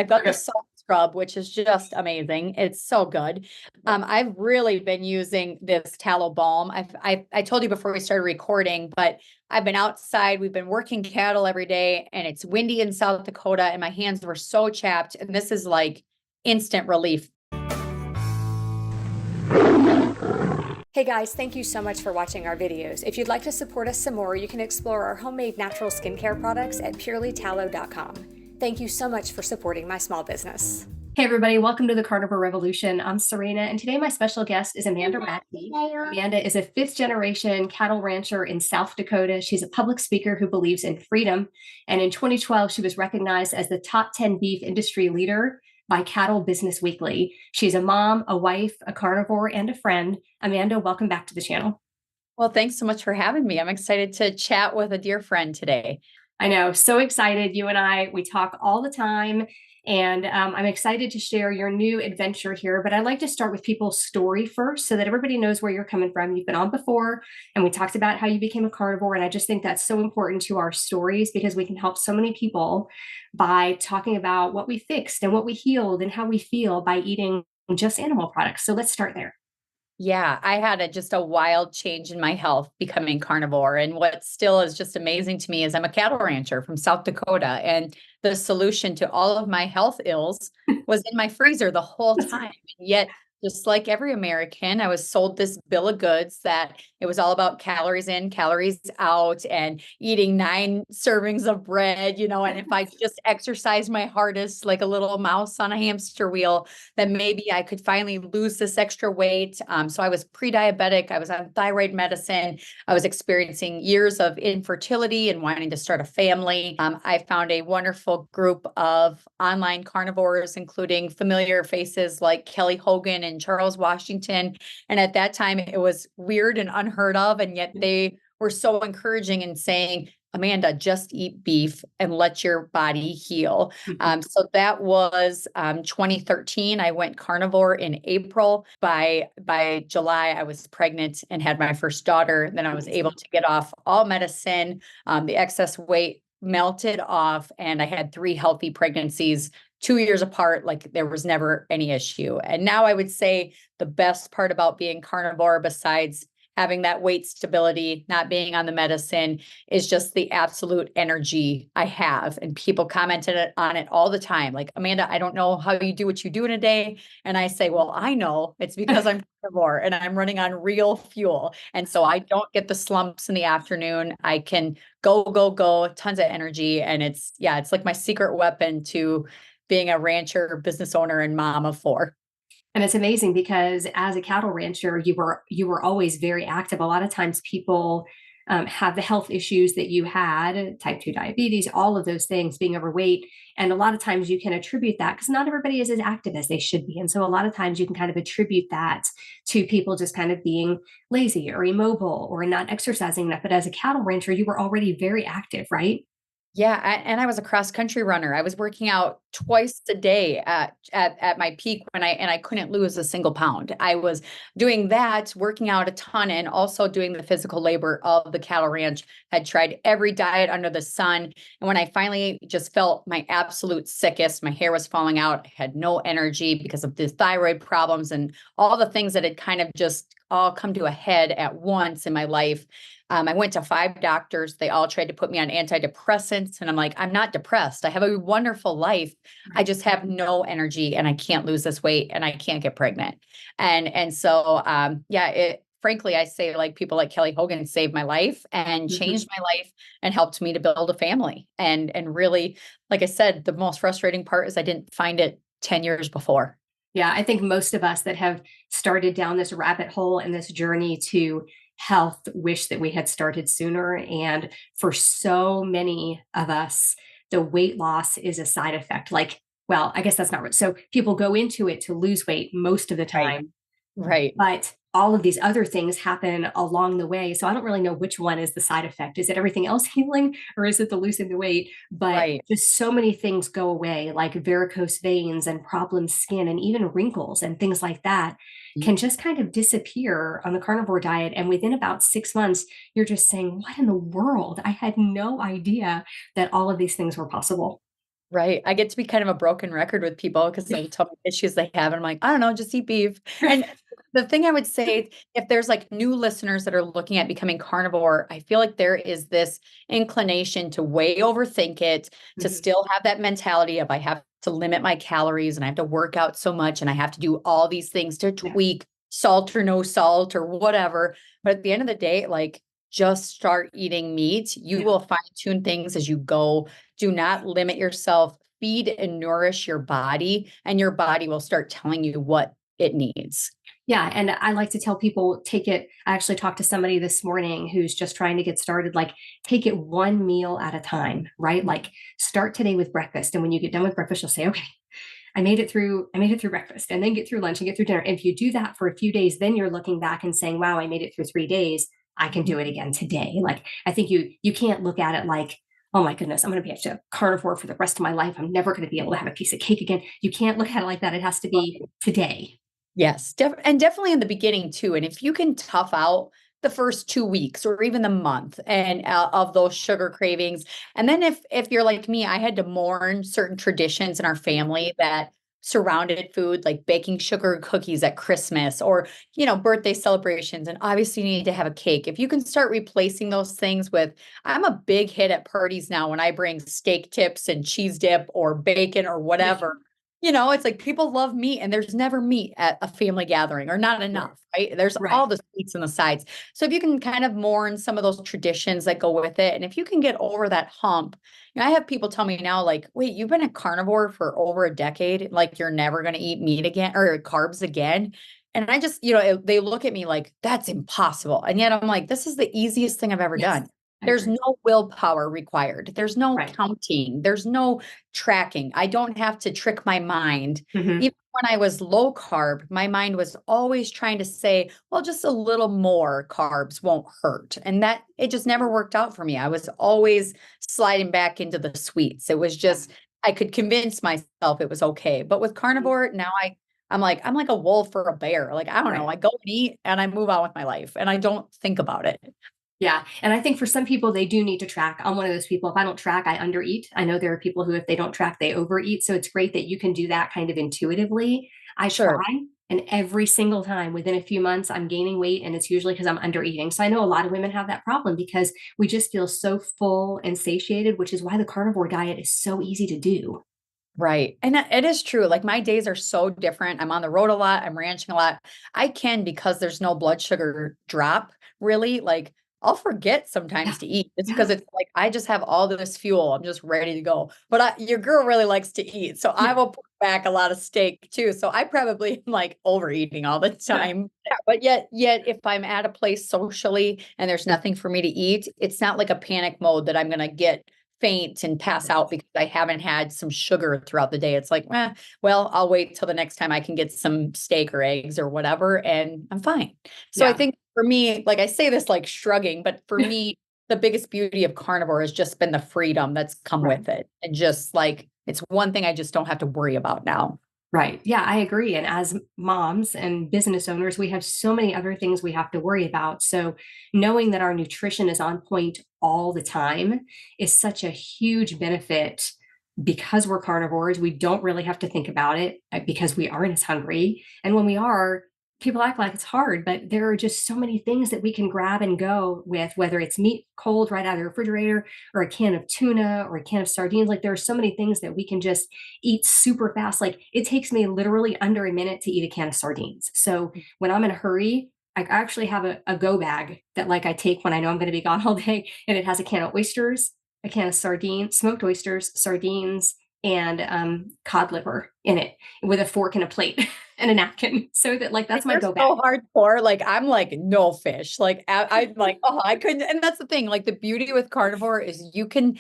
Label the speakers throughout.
Speaker 1: I've got the
Speaker 2: Okay.
Speaker 1: salt scrub, which is just amazing. It's so good. I've really been using this tallow balm. I told you before we started recording, but I've been outside. We've been working cattle every day, and it's windy in South Dakota, and my hands were so chapped. And this is like instant relief.
Speaker 3: Hey guys, thank you so much for watching our videos. If you'd like to support us some more, you can explore our homemade natural skincare products at purelytallow.com. Thank you so much for supporting my small business.
Speaker 2: Hey everybody, welcome to the Carnivore Revolution. I'm Serena, and today my special guest is Amanda Matty. Amanda is a fifth-generation cattle rancher in South Dakota. She's a public speaker who believes in freedom, and in 2012, she was recognized as the top 10 beef industry leader by Cattle Business Weekly. She's a mom, a wife, a carnivore, and a friend. Amanda, welcome back to the channel.
Speaker 1: Well, thanks so much for having me. I'm excited to chat with a dear friend today.
Speaker 2: I know, so excited. You and we talk all the time, and I'm excited to share your new adventure here. But I'd like to start with people's story first so that everybody knows where you're coming from. You've been on before, and we talked about how you became a carnivore. And I just think that's so important to our stories because we can help so many people by talking about what we fixed and what we healed and how we feel by eating just animal products. So let's start there.
Speaker 1: Yeah, I had just a wild change in my health becoming carnivore. And what still is just amazing to me is I'm a cattle rancher from South Dakota. And the solution to all of my health ills was in my freezer the whole time. And yet, just like every American, I was sold this bill of goods that it was all about calories in, calories out, and eating 9 servings of bread, and if I just exercise my hardest, like a little mouse on a hamster wheel, then maybe I could finally lose this extra weight. So I was pre-diabetic. I was on thyroid medicine. I was experiencing years of infertility and wanting to start a family. I found a wonderful group of online carnivores, including familiar faces like Kelly Hogan and Charles Washington. And at that time, it was weird and unheard of. And yet they were so encouraging in saying, Amanda, just eat beef and let your body heal. So that was 2013. I went carnivore in April. By July, I was pregnant and had my first daughter. Then I was able to get off all medicine. The excess weight melted off, and I had 3 healthy pregnancies 2 years apart. Like there was never any issue. And now I would say the best part about being carnivore, besides having that weight stability, not being on the medicine, is just the absolute energy I have. And people commented on it all the time. Like, Amanda, I don't know how you do what you do in a day. And I say, well, I know it's because I'm carnivore and I'm running on real fuel. And so I don't get the slumps in the afternoon. I can go, tons of energy. And it's like my secret weapon to being a rancher, business owner, and mom of 4.
Speaker 2: And it's amazing because as a cattle rancher, you were always very active. A lot of times people have the health issues that you had, type 2 diabetes, all of those things, being overweight. And a lot of times you can attribute that because not everybody is as active as they should be. And so a lot of times you can kind of attribute that to people just kind of being lazy or immobile or not exercising enough. But as a cattle rancher, you were already very active, right?
Speaker 1: Yeah, and I was a cross country runner. I was working out twice a day at my peak when I couldn't lose a single pound. I was doing that, working out a ton, and also doing the physical labor of the cattle ranch. Had tried every diet under the sun, and when I finally just felt my absolute sickest, my hair was falling out, I had no energy because of the thyroid problems and all the things that had kind of just all come to a head at once in my life. I went to 5 doctors. They all tried to put me on antidepressants. And I'm like, I'm not depressed. I have a wonderful life. I just have no energy and I can't lose this weight and I can't get pregnant. And so, frankly, I say like people like Kelly Hogan saved my life and changed my life and helped me to build a family. And really, like I said, the most frustrating part is I didn't find it 10 years before.
Speaker 2: Yeah, I think most of us that have started down this rabbit hole and this journey to health wish that we had started sooner. And for so many of us, the weight loss is a side effect. Like, well, I guess that's not right. So people go into it to lose weight most of the time.
Speaker 1: Right.
Speaker 2: But all of these other things happen along the way. So I don't really know which one is the side effect. Is it everything else healing or is it the losing the weight? But just so many things go away, like varicose veins and problem skin and even wrinkles and things like that can just kind of disappear on the carnivore diet. And within about 6 months, you're just saying, what in the world? I had no idea that all of these things were possible.
Speaker 1: Right. I get to be kind of a broken record with people because they tell me issues they have. And I'm like, I don't know, just eat beef. And the thing I would say, if there's like new listeners that are looking at becoming carnivore, I feel like there is this inclination to way overthink it, to still have that mentality of I have to limit my calories and I have to work out so much and I have to do all these things to tweak salt or no salt or whatever. But at the end of the day, like just start eating meat. You will fine tune things as you go. Do not limit yourself. Feed and nourish your body, and your body will start telling you what it needs.
Speaker 2: Yeah. And I like to tell people, take it. I actually talked to somebody this morning who's just trying to get started, like take it one meal at a time, right? Like start today with breakfast. And when you get done with breakfast, you'll say, okay, I made it through breakfast, and then get through lunch and get through dinner. And if you do that for a few days, then you're looking back and saying, wow, I made it through 3 days. I can do it again today. Like, I think you can't look at it like, oh my goodness, I'm going to be a carnivore for the rest of my life. I'm never going to be able to have a piece of cake again. You can't look at it like that. It has to be today.
Speaker 1: Yes, and definitely in the beginning too. And if you can tough out the first 2 weeks or even the month and of those sugar cravings, and then if you're like me, I had to mourn certain traditions in our family that surrounded food, like baking sugar cookies at Christmas or, birthday celebrations. And obviously you need to have a cake. If you can start replacing those things with, I'm a big hit at parties now when I bring steak tips and cheese dip or bacon or whatever. It's like people love meat and there's never meat at a family gathering or not enough, right? There's all the sweets and the sides. So if you can kind of mourn some of those traditions that go with it, and if you can get over that hump, I have people tell me now, like, wait, you've been a carnivore for over a decade, like you're never going to eat meat again or carbs again. And I just, they look at me like, that's impossible. And yet I'm like, this is the easiest thing I've ever done. There's no willpower required. There's no counting. There's no tracking. I don't have to trick my mind. Even when I was low carb, my mind was always trying to say, well, just a little more carbs won't hurt. And that it just never worked out for me. I was always sliding back into the sweets. It was just, I could convince myself it was okay. But with carnivore, now I'm like a wolf or a bear. Like, I don't know. I go and eat and I move on with my life and I don't think about it.
Speaker 2: Yeah. And I think for some people, they do need to track. I'm one of those people. If I don't track, I undereat. I know there are people who, if they don't track, they overeat. So it's great that you can do that kind of intuitively. I try, and every single time within a few months, I'm gaining weight, and it's usually because I'm undereating. So I know a lot of women have that problem because we just feel so full and satiated, which is why the carnivore diet is so easy to do.
Speaker 1: Right. And it is true. Like my days are so different. I'm on the road a lot. I'm ranching a lot. I can, because there's no blood sugar drop, really, like I'll forget sometimes to eat. It's because it's like, I just have all this fuel. I'm just ready to go. But your girl really likes to eat. So I will put back a lot of steak too. So I probably am like overeating all the time. But yet if I'm at a place socially and there's nothing for me to eat, it's not like a panic mode that I'm going to get faint and pass out because I haven't had some sugar throughout the day. It's like, well, I'll wait till the next time I can get some steak or eggs or whatever, and I'm fine. So I think for me, like I say this like shrugging, but for me, the biggest beauty of carnivore has just been the freedom that's come with it. And just like, it's one thing I just don't have to worry about now.
Speaker 2: Right. Yeah, I agree. And as moms and business owners, we have so many other things we have to worry about. So knowing that our nutrition is on point all the time is such a huge benefit. Because we're carnivores, we don't really have to think about it because we aren't as hungry. And when we are, people act like it's hard, but there are just so many things that we can grab and go with, whether it's meat cold right out of the refrigerator or a can of tuna or a can of sardines. Like there are so many things that we can just eat super fast. Like it takes me literally under a minute to eat a can of sardines. So when I'm in a hurry, I actually have a go bag that like I take when I know I'm going to be gone all day, and it has a can of oysters, a can of sardines, smoked oysters, sardines, and cod liver in it with a fork and a plate and a napkin. So that like, that's my go bag.
Speaker 1: So hardcore. Like I'm like, no fish. Like I'm like, oh, I couldn't. And that's the thing. Like the beauty with carnivore is you can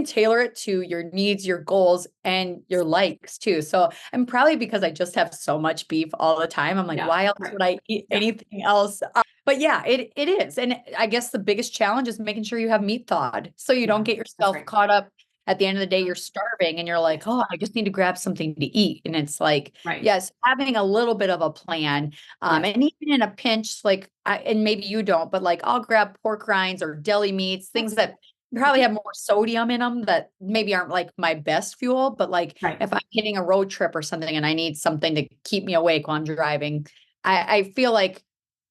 Speaker 1: tailor it to your needs, your goals, and your likes too. So and probably because I just have so much beef all the time, I'm like, why else would I eat anything else? But yeah, it is. And I guess the biggest challenge is making sure you have meat thawed so you don't get yourself caught up. At the end of the day, you're starving and you're like, oh, I just need to grab something to eat. And it's like, yes, having a little bit of a plan. And even in a pinch, like, and maybe you don't, but like I'll grab pork rinds or deli meats, things that probably have more sodium in them that maybe aren't like my best fuel, but like
Speaker 2: Right.
Speaker 1: if I'm hitting a road trip or something and I need something to keep me awake while I'm driving, I feel like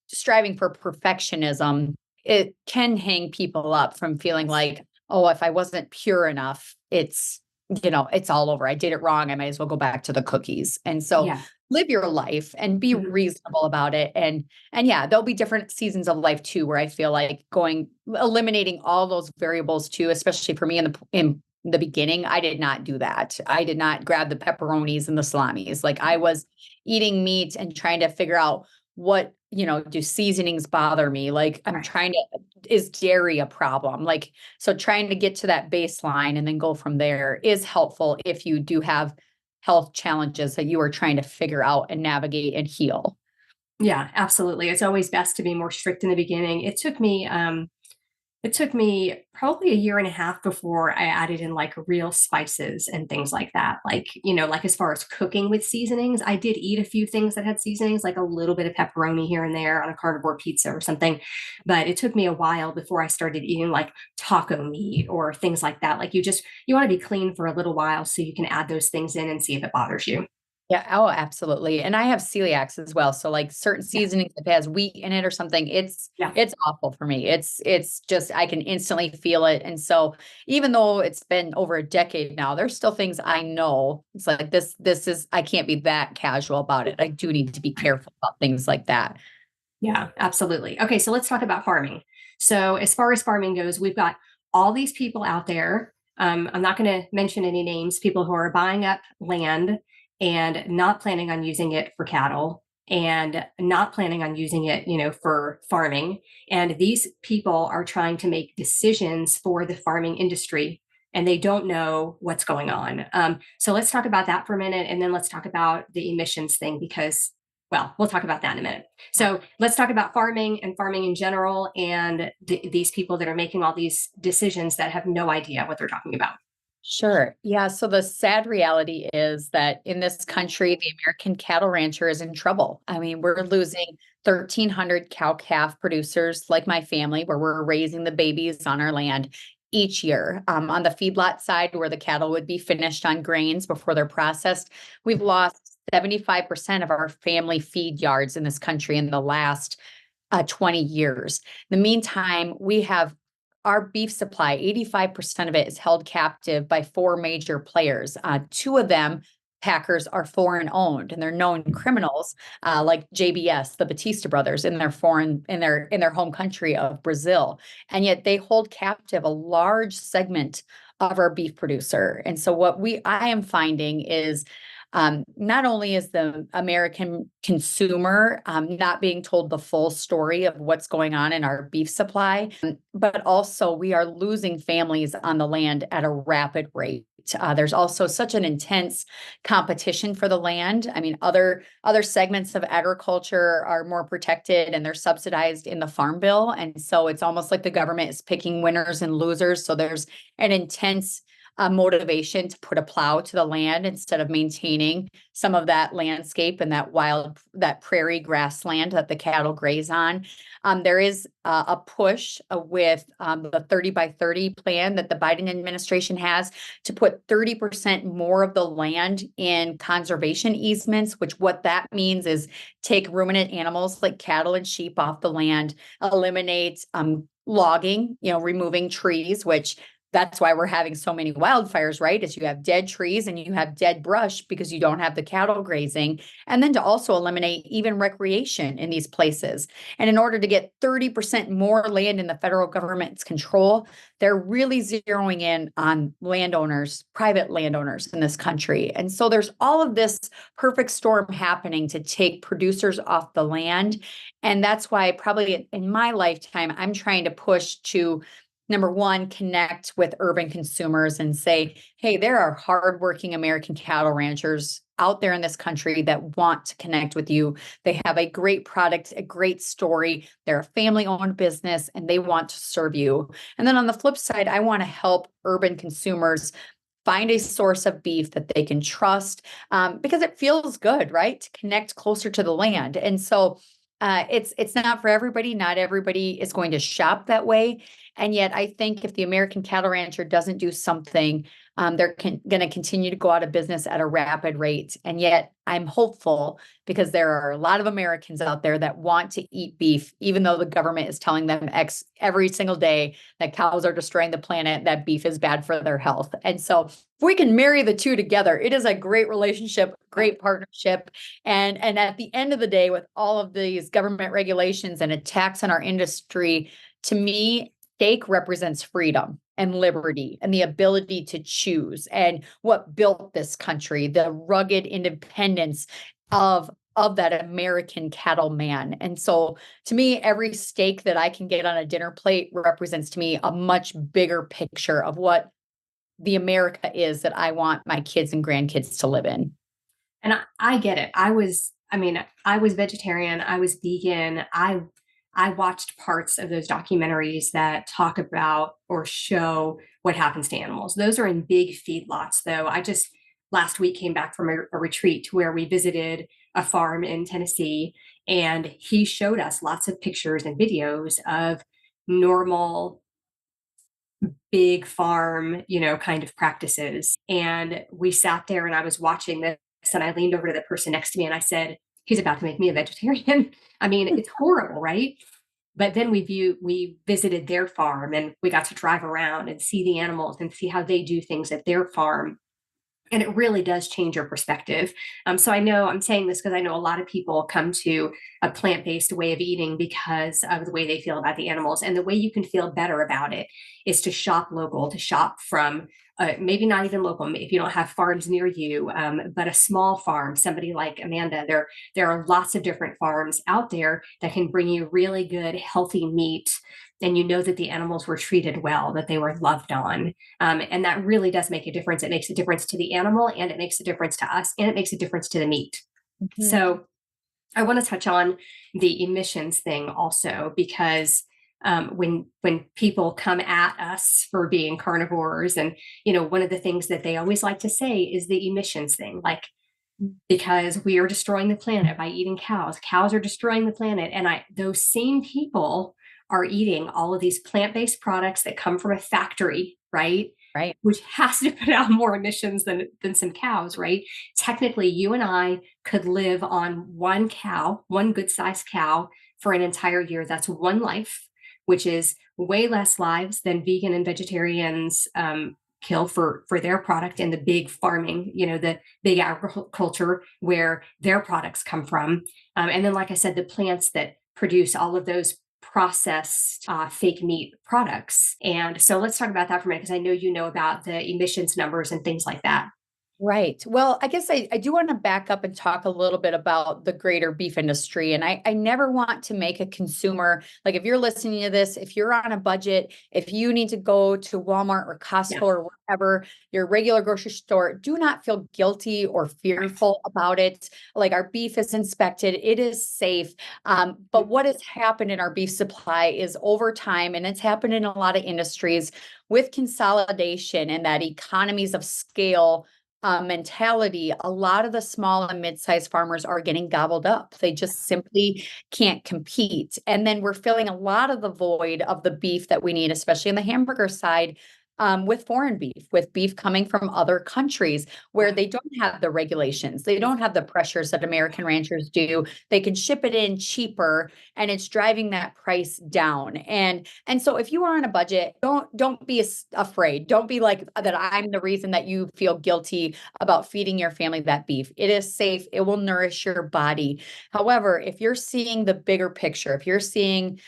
Speaker 1: striving for perfectionism, it can hang people up from feeling like, oh, if I wasn't pure enough, it's, it's all over. I did it wrong. I might as well go back to the cookies. And so
Speaker 2: Yeah.
Speaker 1: live your life and be
Speaker 2: Mhm.
Speaker 1: reasonable about it. And yeah, there'll be different seasons of life too, where I feel like eliminating all those variables too, especially for me in the beginning, I did not do that. I did not grab the pepperonis and the salamis. Like I was eating meat and trying to figure out what, do seasonings bother me? Like I'm
Speaker 2: Right.
Speaker 1: trying to, is dairy a problem? Like, so trying to get to that baseline and then go from there is helpful if you do have health challenges that you are trying to figure out and navigate and heal.
Speaker 2: Yeah, absolutely. It's always best to be more strict in the beginning. It took me probably a year and a half before I added in like real spices and things like that. Like, like as far as cooking with seasonings, I did eat a few things that had seasonings, like a little bit of pepperoni here and there on a carnivore pizza or something. But it took me a while before I started eating like taco meat or things like that. Like you want to be clean for a little while so you can add those things in and see if it bothers you.
Speaker 1: Yeah. Oh, absolutely. And I have celiacs as well. So like certain
Speaker 2: Yeah.
Speaker 1: seasonings, if it has wheat in it or something, it's
Speaker 2: Yeah.
Speaker 1: it's awful for me. It's just I can instantly feel it. And so even though it's been over a decade now, there's still things I know. It's like this is I can't be that casual about it. I do need to be careful about things like that.
Speaker 2: Yeah, absolutely. Okay, so let's talk about farming. So, as far as farming goes, we've got all these people out there. I'm not going to mention any names, people who are buying up land and not planning on using it for cattle and not planning on using it, for farming. And these people are trying to make decisions for the farming industry and they don't know what's going on. So, let's talk about that for a minute and then let's talk about the emissions thing because, well, we'll talk about that in a minute. So let's talk about farming and farming in general and these people that are making all these decisions that have no idea what they're talking about.
Speaker 1: Sure. Yeah. So the sad reality is that in this country, the American cattle rancher is in trouble. I mean, we're losing 1,300 cow calf producers like my family, where we're raising the babies on our land each year. On the feedlot side, where the cattle would be finished on grains before they're processed, we've lost 75% of our family feed yards in this country in the last 20 years. In the meantime, we have our beef supply, 85% of it is held captive by four major players. Two of them, packers, are foreign owned and they're known criminals, like JBS, the Batista brothers, in their home country of Brazil. And yet they hold captive a large segment of our beef producer. And so what I am finding is not only is the American consumer not being told the full story of what's going on in our beef supply, but also we are losing families on the land at a rapid rate. There's also such an intense competition for the land. I mean, other segments of agriculture are more protected and they're subsidized in the Farm Bill. And so it's almost like the government is picking winners and losers. So there's an intense motivation to put a plow to the land instead of maintaining some of that landscape and that prairie grassland that the cattle graze on. There is a push with the 30 by 30 plan that the Biden administration has to put 30% more of the land in conservation easements, which what that means is take ruminant animals like cattle and sheep off the land, eliminate logging, removing trees, which that's why we're having so many wildfires, right? Is you have dead trees and you have dead brush because you don't have the cattle grazing. And then to also eliminate even recreation in these places. And in order to get 30% more land in the federal government's control, they're really zeroing in on landowners, private landowners in this country. And so there's all of this perfect storm happening to take producers off the land. And that's why probably in my lifetime, I'm trying to push to number one, connect with urban consumers and say, hey, there are hardworking American cattle ranchers out there in this country that want to connect with you. They have a great product, a great story. They're a family-owned business and they want to serve you. And then on the flip side, I want to help urban consumers find a source of beef that they can trust because it feels good, right? To connect closer to the land. And so It's not for everybody. Not everybody is going to shop that way. And yet I think if the American cattle rancher doesn't do something, they're going to continue to go out of business at a rapid rate. And yet I'm hopeful because there are a lot of Americans out there that want to eat beef, even though the government is telling them every single day that cows are destroying the planet, that beef is bad for their health. And so if we can marry the two together, it is a great relationship, great partnership. And at the end of the day, with all of these government regulations and attacks on our industry, to me, steak represents freedom and liberty and the ability to choose, and what built this country, the rugged independence of that American cattleman. And so to me, every steak that I can get on a dinner plate represents to me a much bigger picture of what the America is that I want my kids and grandkids to live in.
Speaker 2: And I get it. I was vegetarian. I was vegan. I watched parts of those documentaries that talk about or show what happens to animals. Those are in big feedlots, though. I just last week came back from a retreat where we visited a farm in Tennessee, and he showed us lots of pictures and videos of normal big farm, kind of practices. And we sat there and I was watching this, and I leaned over to the person next to me and I said, he's about to make me a vegetarian. I mean, it's horrible, right? But then we visited their farm and we got to drive around and see the animals and see how they do things at their farm. And it really does change your perspective. So I know I'm saying this because I know a lot of people come to a plant-based way of eating because of the way they feel about the animals. And the way you can feel better about it is to shop local, to shop from maybe not even local if you don't have farms near you, but a small farm, somebody like Amanda. There are lots of different farms out there that can bring you really good, healthy meat. And you know that the animals were treated well, that they were loved on. And that really does make a difference. It makes a difference to the animal, and it makes a difference to us, and it makes a difference to the meat. Mm-hmm. So I want to touch on the emissions thing also, because when people come at us for being carnivores, and one of the things that they always like to say is the emissions thing, like, because we are destroying the planet by eating cows. Cows are destroying the planet. And those same people are eating all of these plant-based products that come from a factory, right?
Speaker 1: Right.
Speaker 2: Which has to put out more emissions than some cows, right? Technically, you and I could live on one cow, one good-sized cow, for an entire year. That's one life, which is way less lives than vegan and vegetarians kill for their product in the big farming, the big agriculture where their products come from. And then, like I said, the plants that produce all of those processed fake meat products. And so let's talk about that for a minute, because I know you know about the emissions numbers and things like that.
Speaker 1: Right. Well, I guess I do want to back up and talk a little bit about the greater beef industry. And I never want to make a consumer, like if you're listening to this, if you're on a budget, if you need to go to Walmart or Costco or wherever, your regular grocery store, do not feel guilty or fearful about it. Like, our beef is inspected, it is safe. But what has happened in our beef supply is, over time, and it's happened in a lot of industries, with consolidation and that economies of scale mentality, a lot of the small and mid-sized farmers are getting gobbled up. They just simply can't compete. And then we're filling a lot of the void of the beef that we need, especially on the hamburger side, with foreign beef, with beef coming from other countries where they don't have the regulations. They don't have the pressures that American ranchers do. They can ship it in cheaper, and it's driving that price down. And so if you are on a budget, don't be afraid. Don't be like that I'm the reason that you feel guilty about feeding your family that beef. It is safe. It will nourish your body. However, if you're seeing the bigger picture, if you're seeing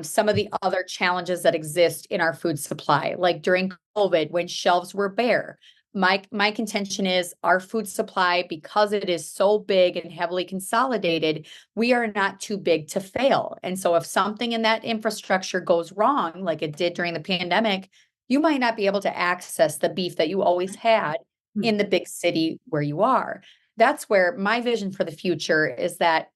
Speaker 1: some of the other challenges that exist in our food supply, like during COVID, when shelves were bare, my contention is our food supply, because it is so big and heavily consolidated, we are not too big to fail. And so if something in that infrastructure goes wrong, like it did during the pandemic, you might not be able to access the beef that you always had in the big city where you are. That's where my vision for the future is, that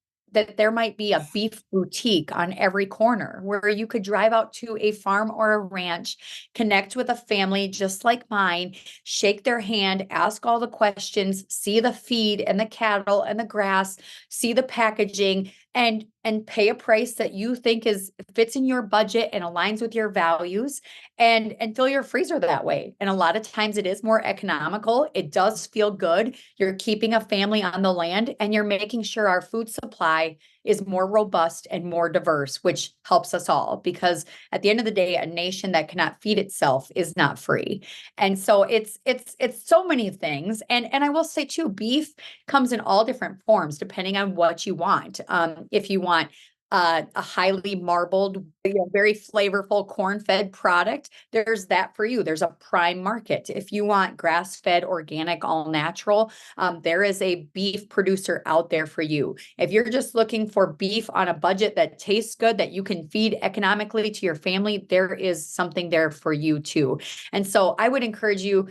Speaker 1: there might be a beef boutique on every corner where you could drive out to a farm or a ranch, connect with a family just like mine, shake their hand, ask all the questions, see the feed and the cattle and the grass, see the packaging, and pay a price that you think fits in your budget and aligns with your values, and fill your freezer that way. And a lot of times it is more economical. It does feel good. You're keeping a family on the land, and you're making sure our food supply is more robust and more diverse, which helps us all, because at the end of the day, a nation that cannot feed itself is not free. And so it's so many things. And I will say too, beef comes in all different forms depending on what you want. If you want a highly marbled, very flavorful corn-fed product, there's that for you. There's a prime market. If you want grass-fed, organic, all natural, there is a beef producer out there for you. If you're just looking for beef on a budget that tastes good, that you can feed economically to your family, there is something there for you too. And so I would encourage you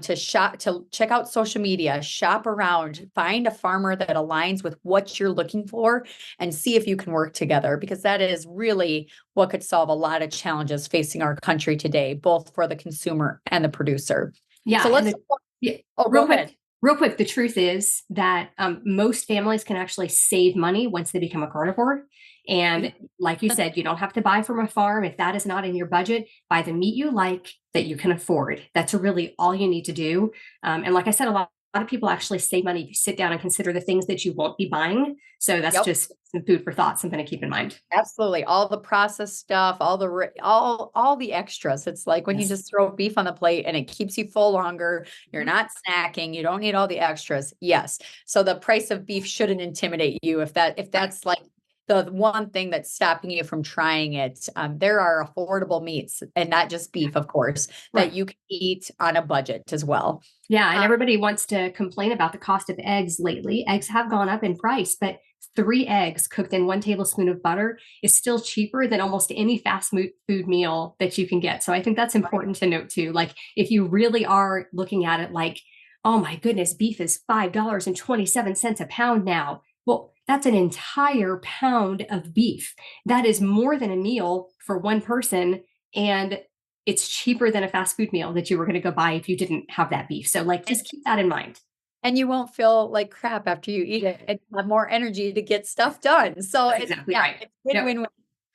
Speaker 1: to check out social media, shop around, find a farmer that aligns with what you're looking for, and see if you can work together, because that is really what could solve a lot of challenges facing our country today, both for the consumer and the producer.
Speaker 2: Yeah.
Speaker 1: So let's,
Speaker 2: go ahead. Real quick, the truth is that most families can actually save money once they become a carnivore. And like you said, you don't have to buy from a farm. If that is not in your budget, buy the meat you like that you can afford. That's really all you need to do. And like I said, a lot of people actually save money if you sit down and consider the things that you won't be buying. So that's just some food for thought, something to keep in mind.
Speaker 1: Absolutely. All the processed stuff, all the extras. It's like when you just throw beef on the plate and it keeps you full longer, you're not snacking, you don't need all the extras. Yes. So the price of beef shouldn't intimidate you if that's like the one thing that's stopping you from trying it. There are affordable meats, and not just beef, of course, that you can eat on a budget as well.
Speaker 2: Yeah. And everybody wants to complain about the cost of eggs lately. Eggs have gone up in price, but 3 eggs cooked in 1 tablespoon of butter is still cheaper than almost any fast food meal that you can get. So I think that's important to note too. Like if you really are looking at it like, oh my goodness, beef is $5.27 a pound now. Well, that's an entire pound of beef. That is more than a meal for one person. And it's cheaper than a fast food meal that you were going to go buy if you didn't have that beef. So like, just keep that in mind.
Speaker 1: And you won't feel like crap after you eat it and have more energy to get stuff done. So
Speaker 2: That's exactly right.
Speaker 1: It's win-win-win.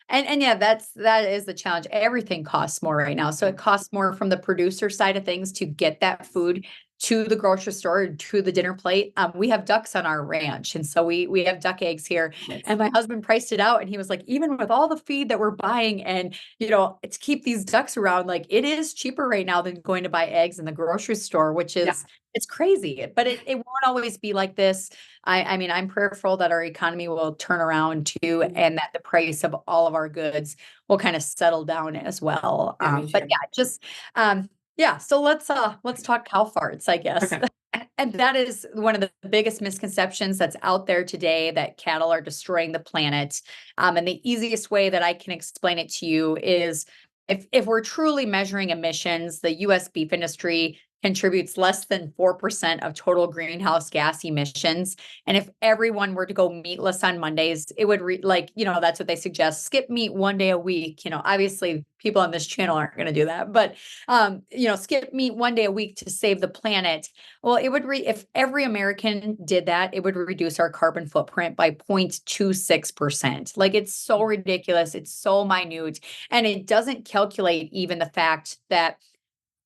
Speaker 1: And yeah, that is the challenge. Everything costs more right now. So it costs more from the producer side of things to get that food to the grocery store, to the dinner plate. We have ducks on our ranch. And so we have duck eggs here. And my husband priced it out, and he was like, even with all the feed that we're buying and, to keep these ducks around, like it is cheaper right now than going to buy eggs in the grocery store, which is, it's crazy, but it won't always be like this. I mean, I'm prayerful that our economy will turn around too, and that the price of all of our goods will kind of settle down as well. So let's talk cow farts, I guess.
Speaker 2: Okay.
Speaker 1: And that is one of the biggest misconceptions that's out there today, that cattle are destroying the planet. And the easiest way that I can explain it to you is if we're truly measuring emissions, the U.S. beef industry contributes less than 4% of total greenhouse gas emissions. And if everyone were to go meatless on Mondays, it would that's what they suggest. Skip meat 1 day a week. Obviously people on this channel aren't going to do that, but skip meat 1 day a week to save the planet. Well, it would if every American did that, it would reduce our carbon footprint by 0.26%. Like, it's so ridiculous. It's so minute. And it doesn't calculate even the fact that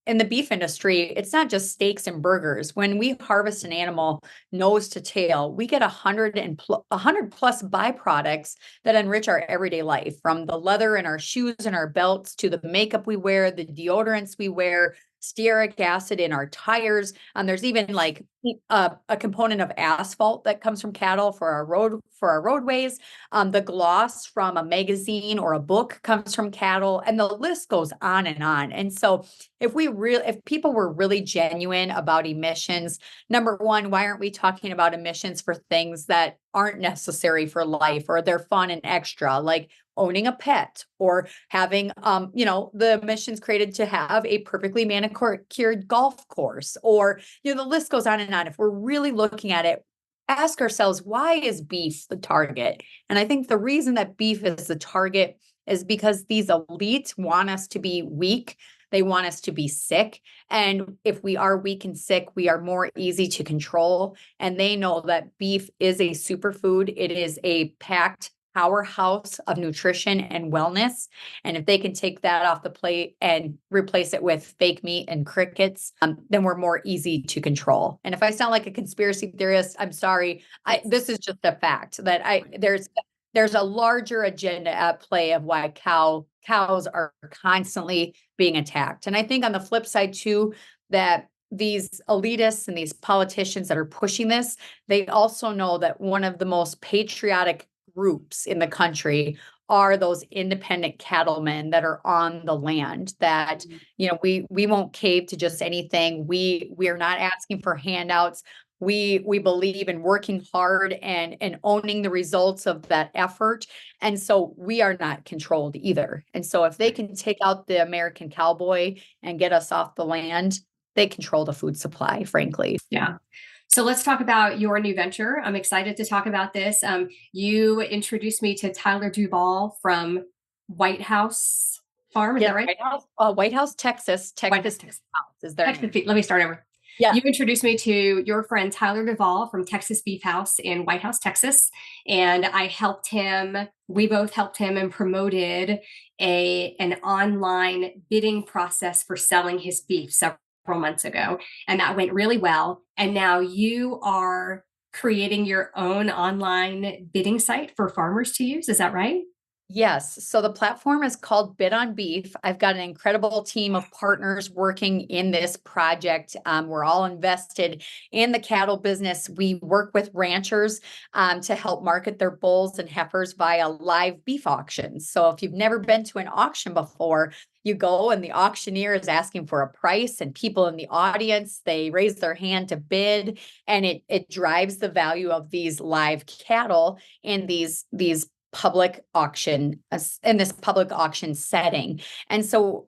Speaker 1: in the beef industry, it's not just steaks and burgers. When we harvest an animal nose to tail, we get 100 plus byproducts that enrich our everyday life, from the leather in our shoes and our belts to the makeup we wear, the deodorants we wear, stearic acid in our tires. There's even like a component of asphalt that comes from cattle for our roadways. The gloss from a magazine or a book comes from cattle, and the list goes on and on. And so if people were really genuine about emissions, number one, why aren't we talking about emissions for things that aren't necessary for life, or they're fun and extra, like owning a pet, or having, the emissions created to have a perfectly manicured golf course, or, the list goes on and on. If we're really looking at it, ask ourselves, why is beef the target? And I think the reason that beef is the target is because these elites want us to be weak, They want us to be sick. And if we are weak and sick, we are more easy to control. And they know that beef is a superfood. It is a packed powerhouse of nutrition and wellness. And if they can take that off the plate and replace it with fake meat and crickets, then we're more easy to control. And if I sound like a conspiracy theorist, I'm sorry. This is just a fact that there's a larger agenda at play of why cows are constantly being attacked. And I think on the flip side too, that these elitists and these politicians that are pushing this, they also know that one of the most patriotic groups in the country are those independent cattlemen that are on the land, that, you know, we won't cave to just anything. We are not asking for handouts. We believe in working hard and owning the results of that effort. And so we are not controlled either. And so if they can take out the American cowboy and get us off the land, they control the food supply, frankly.
Speaker 2: Yeah. So let's talk about your new venture. I'm excited to talk about this. You introduced me to Tyler Duvall from White House Farm. Is that right?
Speaker 1: White House, Texas. Texas House is their name.
Speaker 2: Let me start over.
Speaker 1: Yeah.
Speaker 2: You introduced me to your friend Tyler Duvall from Texas Beef House in White House, Texas. And I helped him. We both helped him and promoted an online bidding process for selling his beef several months ago. And that went really well. And now you are creating your own online bidding site for farmers to use. Is that right?
Speaker 1: Yes. So the platform is called Bid on Beef. I've got an incredible team of partners working in this project. We're all invested in the cattle business. We work with ranchers to help market their bulls and heifers via live beef auctions. So if you've never been to an auction before, you go and the auctioneer is asking for a price, and people in the audience, they raise their hand to bid, and it drives the value of these live cattle in these public auction, in this public auction setting. And so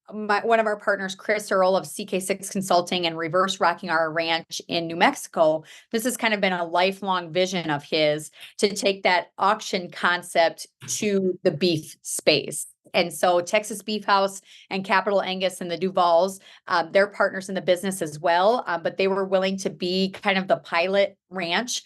Speaker 1: one of our partners, Chris Earl of CK6 Consulting and Reverse Rocking Our Ranch in New Mexico, this has kind of been a lifelong vision of his to take that auction concept to the beef space. And so Texas Beef House and Capital Angus and the Duvalls, they're partners in the business as well, but they were willing to be kind of the pilot ranch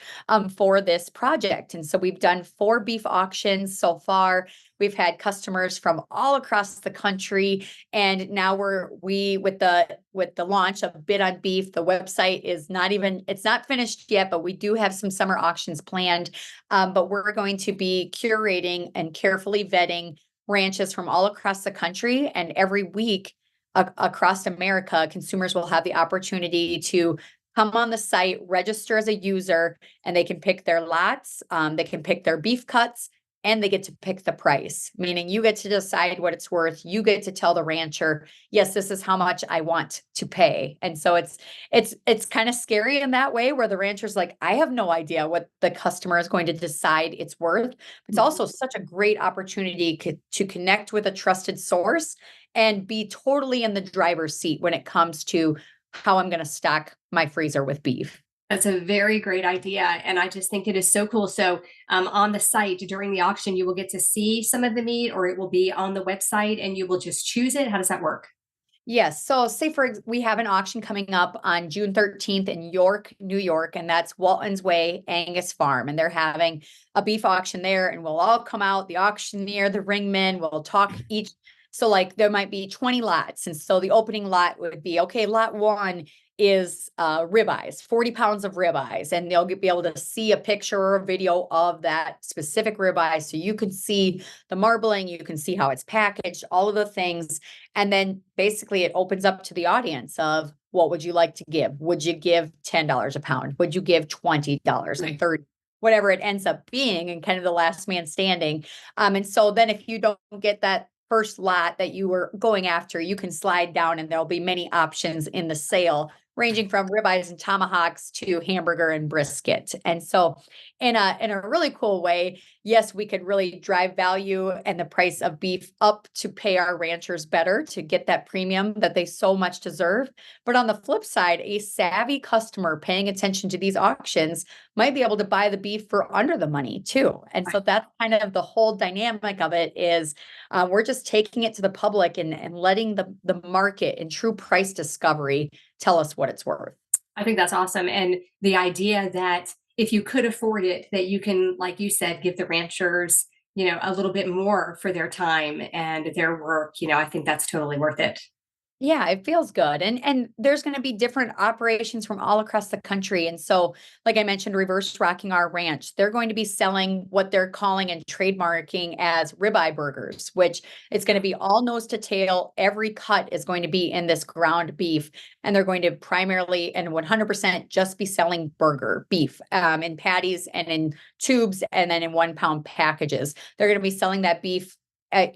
Speaker 1: for this project. And so we've done 4 beef auctions so far. We've had customers from all across the country, and now with the launch of Bid on Beef. The website is it's not finished yet, but we do have some summer auctions planned. But we're going to be curating and carefully vetting ranches from all across the country, and every week across America, consumers will have the opportunity to come on the site, register as a user, and they can pick their lots, they can pick their beef cuts, and they get to pick the price, meaning you get to decide what it's worth. You get to tell the rancher, yes, this is how much I want to pay. And so it's kind of scary in that way, where the rancher's like, I have no idea what the customer is going to decide it's worth. It's also such a great opportunity to connect with a trusted source and be totally in the driver's seat when it comes to how I'm going to stock my freezer with beef.
Speaker 2: That's a very great idea. And I just think it is so cool. So on the site during the auction, you will get to see some of the meat, or it will be on the website and you will just choose it. How does that work?
Speaker 1: Yes. So say we have an auction coming up on June 13th in York, New York, and that's Walton's Way Angus Farm. And they're having a beef auction there, and we'll all come out, the auctioneer, the ringmen, we'll talk each. So like there might be 20 lots. And so the opening lot would be, okay, lot 1 is ribeyes, 40 pounds of ribeyes, and they'll be able to see a picture or a video of that specific ribeye. So you can see the marbling, you can see how it's packaged, all of the things. And then basically it opens up to the audience of, what would you like to give? Would you give $10 a pound? Would you give $20 and $30? Whatever it ends up being, and kind of the last man standing. And so then if you don't get that first lot that you were going after, you can slide down and there'll be many options in the sale ranging from ribeyes and tomahawks to hamburger and brisket. And so in a really cool way, yes, we could really drive value and the price of beef up to pay our ranchers better to get that premium that they so much deserve. But on the flip side, a savvy customer paying attention to these auctions might be able to buy the beef for under the money too. And so that's kind of the whole dynamic of it is we're just taking it to the public and letting the market and true price discovery tell us what it's worth.
Speaker 2: I think that's awesome. And the idea that if you could afford it, that you can, like you said, give the ranchers, a little bit more for their time and their work, I think that's totally worth it.
Speaker 1: Yeah, it feels good. And there's going to be different operations from all across the country. And so, like I mentioned, Reverse Rocking Our Ranch, they're going to be selling what they're calling and trademarking as ribeye burgers, which is going to be all nose to tail. Every cut is going to be in this ground beef. And they're going to primarily and 100% just be selling burger beef in patties and in tubes and then in 1 pound packages. They're going to be selling that beef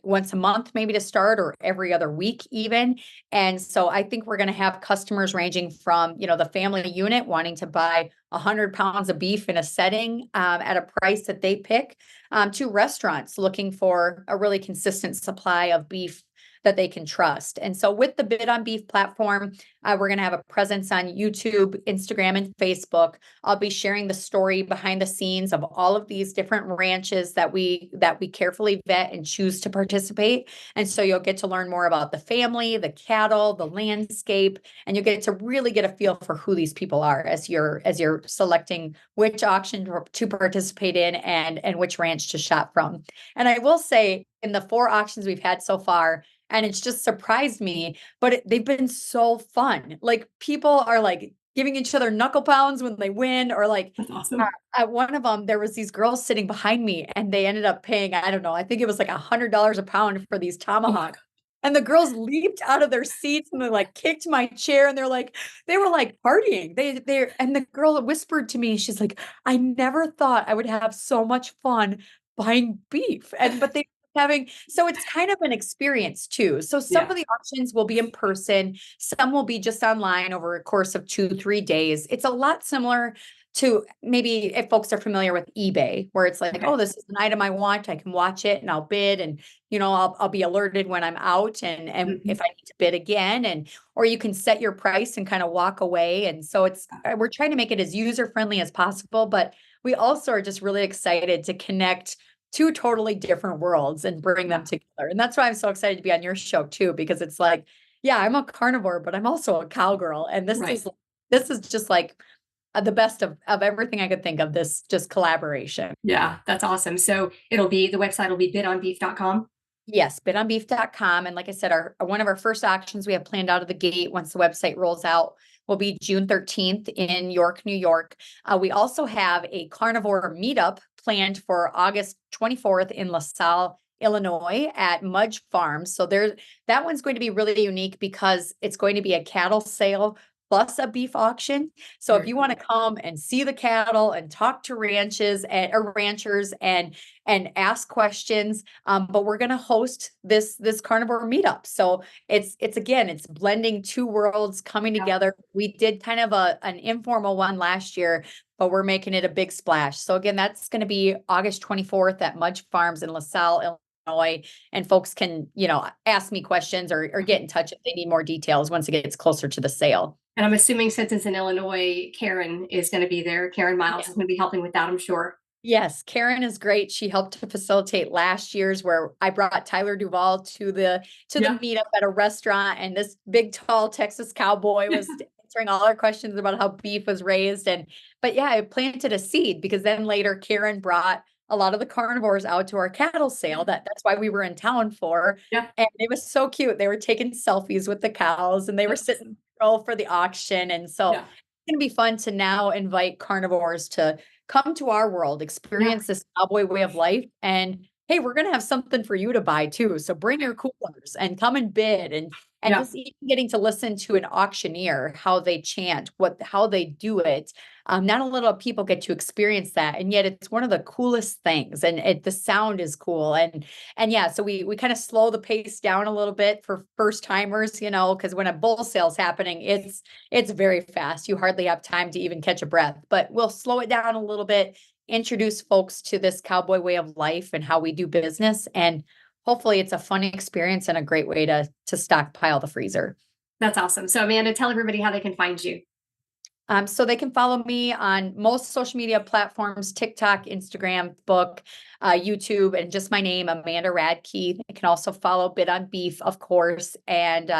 Speaker 1: once a month, maybe to start, or every other week even. And so I think we're going to have customers ranging from, the family unit wanting to buy 100 pounds of beef in a setting at a price that they pick, to restaurants looking for a really consistent supply of beef that they can trust. And so with the Bid on Beef platform, we're going to have a presence on YouTube, Instagram, and Facebook. I'll be sharing the story behind the scenes of all of these different ranches that we carefully vet and choose to participate. And so you'll get to learn more about the family, the cattle, the landscape, and you'll get to really get a feel for who these people are as you're selecting which auction to participate in and which ranch to shop from. And I will say, in the 4 auctions we've had so far, and it's just surprised me, but they've been so fun. Like, people are like giving each other knuckle pounds when they win, or like,
Speaker 2: that's awesome.
Speaker 1: At one of them, there was these girls sitting behind me and they ended up paying, I don't know, I think it was like $100 a pound for these tomahawks. And the girls leaped out of their seats and they like kicked my chair and they were like partying. And the girl whispered to me, she's like, I never thought I would have so much fun buying beef. But they so it's kind of an experience too. So some of the auctions will be in person, some will be just online over a course of 2-3 days. It's a lot similar to maybe if folks are familiar with eBay, where it's like, oh, this is an item I want, I can watch it and I'll bid, and I'll be alerted when I'm out and if I need to bid again, or you can set your price and kind of walk away. And so we're trying to make it as user friendly as possible, but we also are just really excited to connect 2 totally different worlds and bring them together. And that's why I'm so excited to be on your show too, because it's like, yeah, I'm a carnivore, but I'm also a cowgirl. And this is just like the best of everything I could think of, this just collaboration.
Speaker 2: Yeah, that's awesome. So the website will be bidonbeef.com.
Speaker 1: Yes, bidonbeef.com. And like I said, one of our first auctions we have planned out of the gate once the website rolls out will be June 13th in York, New York. We also have a carnivore meetup planned for August 24th in LaSalle, Illinois at Mudge Farms. So that one's going to be really unique because it's going to be a cattle sale plus a beef auction. So if you want to come and see the cattle and talk to ranchers and ask questions, but we're going to host this carnivore meetup. So it's blending 2 worlds coming together. We did kind of an informal one last year, but we're making it a big splash. So again, that's going to be August 24th at Mudge Farms in LaSalle, Illinois, and folks can, ask me questions or get in touch if they need more details once it gets closer to the sale.
Speaker 2: And I'm assuming since it's in Illinois, Karen is going to be there. Karen Miles is going to be helping with that, I'm sure.
Speaker 1: Yes, Karen is great. She helped to facilitate last year's, where I brought Tyler Duvall to the meetup at a restaurant, and this big, tall Texas cowboy was answering all our questions about how beef was raised. But I planted a seed, because then later Karen brought a lot of the carnivores out to our cattle sale. That's why we were in town for. Yeah. And it was so cute. They were taking selfies with the cows and they were sitting for the auction. And so it's going to be fun to now invite carnivores to come to our world, experience this cowboy way of life. And hey, we're going to have something for you to buy too. So bring your coolers and come and bid And
Speaker 2: Yeah.
Speaker 1: just even getting to listen to an auctioneer, how they chant, how they do it. Not a lot of people get to experience that. And yet it's one of the coolest things. And the sound is cool. And yeah, so we kind of slow the pace down a little bit for first timers, because when a bull sale's happening, it's very fast. You hardly have time to even catch a breath, but we'll slow it down a little bit, introduce folks to this cowboy way of life and how we do business. And hopefully it's a fun experience and a great way to stockpile the freezer.
Speaker 2: That's awesome. So Amanda, tell everybody how they can find you.
Speaker 1: So they can follow me on most social media platforms, TikTok, Instagram, book, YouTube, and just my name, Amanda Radke. They can also follow Bit on Beef, of course. And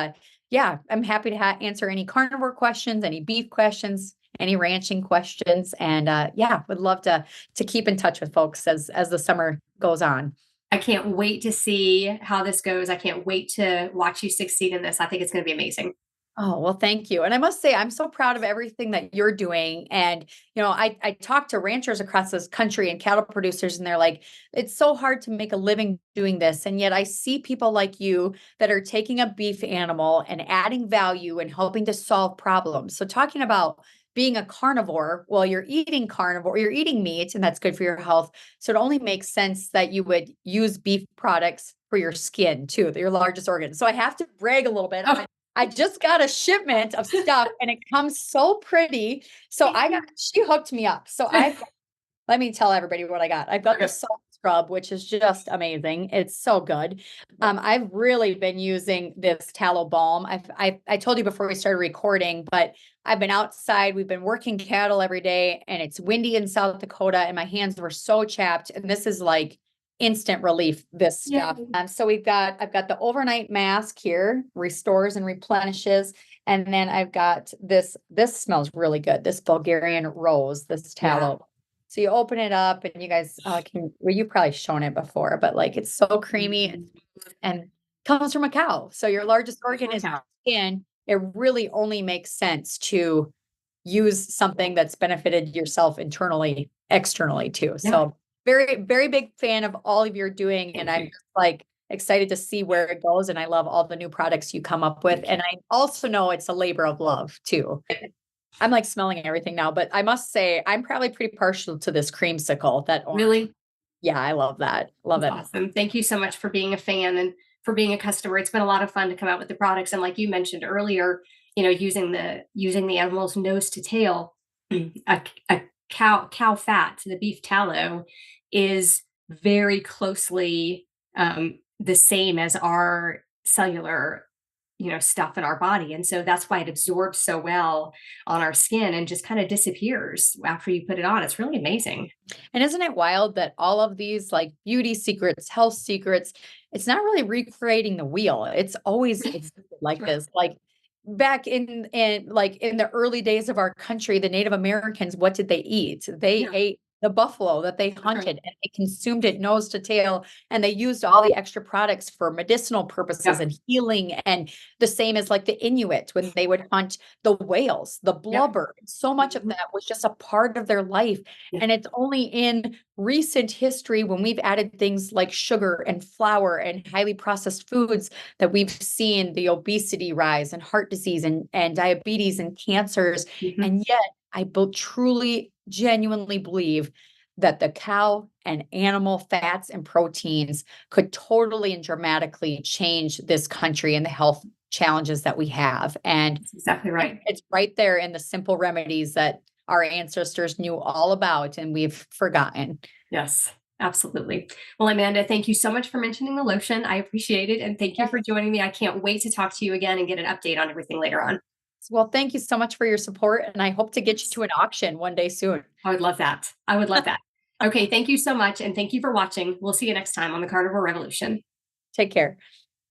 Speaker 1: yeah, I'm happy to answer any carnivore questions, any beef questions, any ranching questions. And yeah, would love to keep in touch with folks as the summer goes on.
Speaker 2: I can't wait to see how this goes. I can't wait to watch you succeed in this. I think it's going to be amazing.
Speaker 1: Oh, well, thank you. And I must say, I'm so proud of everything that you're doing. And, I talk to ranchers across this country and cattle producers, and they're like, it's so hard to make a living doing this. And yet I see people like you that are taking a beef animal and adding value and helping to solve problems. So talking about being a carnivore, well, you're eating carnivore, you're eating meat, and that's good for your health. So it only makes sense that you would use beef products for your skin too, your largest organ. So I have to brag a little bit. I just got a shipment of stuff and it comes so pretty. So she hooked me up. So let me tell everybody what I got. I've got the salt scrub, which is just amazing. It's so good. I've really been using this tallow balm. I told you before we started recording, but I've been outside. We've been working cattle every day and it's windy in South Dakota and my hands were so chapped. And this is like instant relief, this stuff. So I've got the overnight mask here, restores and replenishes. And then I've got this smells really good. This Bulgarian rose, this tallow. Yeah. So you open it up and you guys you've probably shown it before, but like it's so creamy and comes from a cow. So your largest organ is skin. It really only makes sense to use something that's benefited yourself internally, externally too. Yeah. So very, very big fan of all of your doing. And I'm just like excited to see where it goes. And I love all the new products you come up with. And I also know it's a labor of love too. I'm like smelling everything now, but I must say I'm probably pretty partial to this creamsicle. That orange. Really? Yeah, I love that. Love it.
Speaker 2: Awesome. Thank you so much for being a fan and for being a customer. It's been a lot of fun to come out with the products. And like you mentioned earlier, using the animal's nose to tail, a cow fat, the beef tallow is very closely the same as our cellular stuff in our body. And so that's why it absorbs so well on our skin and just kind of disappears after you put it on. It's really amazing.
Speaker 1: And isn't it wild that all of these like beauty secrets, health secrets, it's not really recreating the wheel. It's always like this, like back in the early days of our country, the Native Americans, what did they eat? They ate the buffalo that they hunted and they consumed it nose to tail, and they used all the extra products for medicinal purposes and healing. And the same as like the Inuit when they would hunt the whales, the blubber. So much of that was just a part of their life. And it's only in recent history when we've added things like sugar and flour and highly processed foods that we've seen the obesity rise and heart disease and diabetes and cancers. And yet I truly, genuinely believe that the cow and animal fats and proteins could totally and dramatically change this country and the health challenges that we have. And
Speaker 2: that's exactly right.
Speaker 1: It's right there in the simple remedies that our ancestors knew all about and we've forgotten.
Speaker 2: Yes, absolutely. Well, Amanda, thank you so much for mentioning the lotion. I appreciate it. And thank you for joining me. I can't wait to talk to you again and get an update on everything later on.
Speaker 1: Well, thank you so much for your support. And I hope to get you to an auction one day soon.
Speaker 2: I would love that. I would love that. Okay. Thank you so much. And thank you for watching. We'll see you next time on the Carnivore Revolution.
Speaker 1: Take care.